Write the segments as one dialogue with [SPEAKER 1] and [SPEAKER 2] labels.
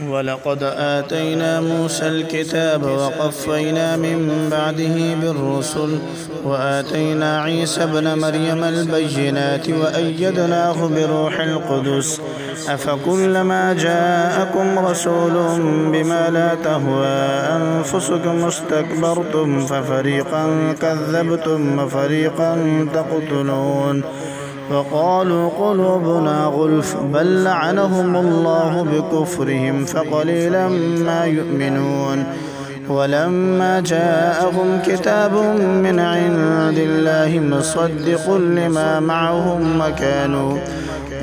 [SPEAKER 1] ولقد آتينا موسى الكتاب وقفينا من بعده بالرسل وآتينا عيسى ابن مريم البينات وأيدناه بروح القدس أفكلما جاءكم رسول بما لا تهوى أنفسكم استكبرتم ففريقا كذبتم وفريقا تقتلون وقالوا قلوبنا غلف بل لعنهم الله بكفرهم فقليلا ما يؤمنون ولما جاءهم كتاب من عند الله مصدق لما معهم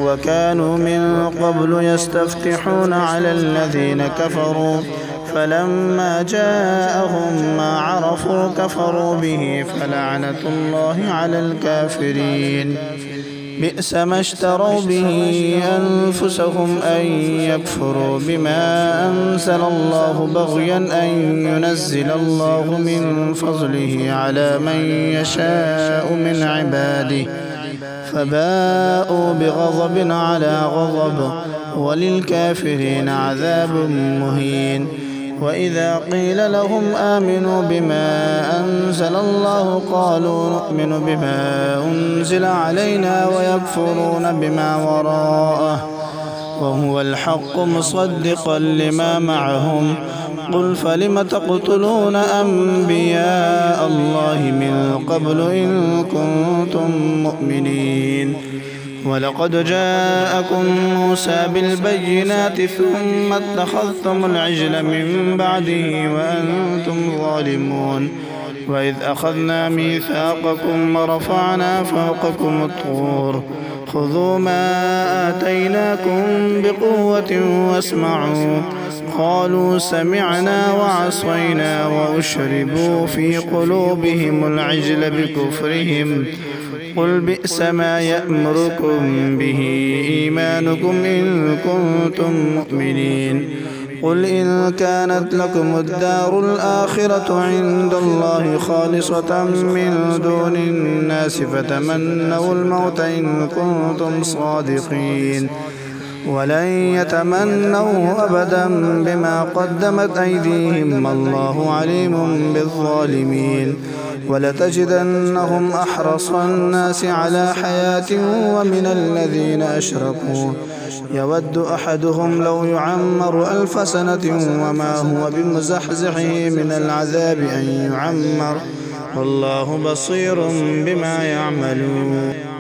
[SPEAKER 1] وكانوا من قبل يستفتحون على الذين كفروا فلما جاءهم ما عرفوا كفروا به فلعنة الله على الكافرين بئس ما اشتروا به أنفسهم أن يكفروا بما أنزل الله بغيا أن ينزل الله من فضله على من يشاء من عباده فباءوا بغضب على غضب وللكافرين عذاب مهين وإذا قيل لهم آمنوا بما أنزل الله قالوا نؤمن بما أنزل علينا ويكفرون بما وراءه وهو الحق مصدقا لما معهم قل فلم تقتلون أنبياء الله من قبل إن كنتم مؤمنين ولقد جاءكم موسى بالبينات ثم اتخذتم العجل من بعده وأنتم ظالمون وإذ أخذنا ميثاقكم ورفعنا فوقكم الطور خذوا ما آتيناكم بقوة واسمعوا قالوا سمعنا وعصينا وأشربوا في قلوبهم العجل بكفرهم قل بئس ما يأمركم به إيمانكم إن كنتم مؤمنين قل إن كانت لكم الدار الآخرة عند الله خالصة من دون الناس فتمنوا الموت إن كنتم صادقين ولن يتمنوا أبدا بما قدمت أيديهم الله عليم بالظالمين ولتجدنهم أحرص الناس على حياة ومن الذين أشركوا يود أحدهم لو يعمر 1000 سنة وما هو بمزحزحه من العذاب أن يعمر والله بصير بما يعملون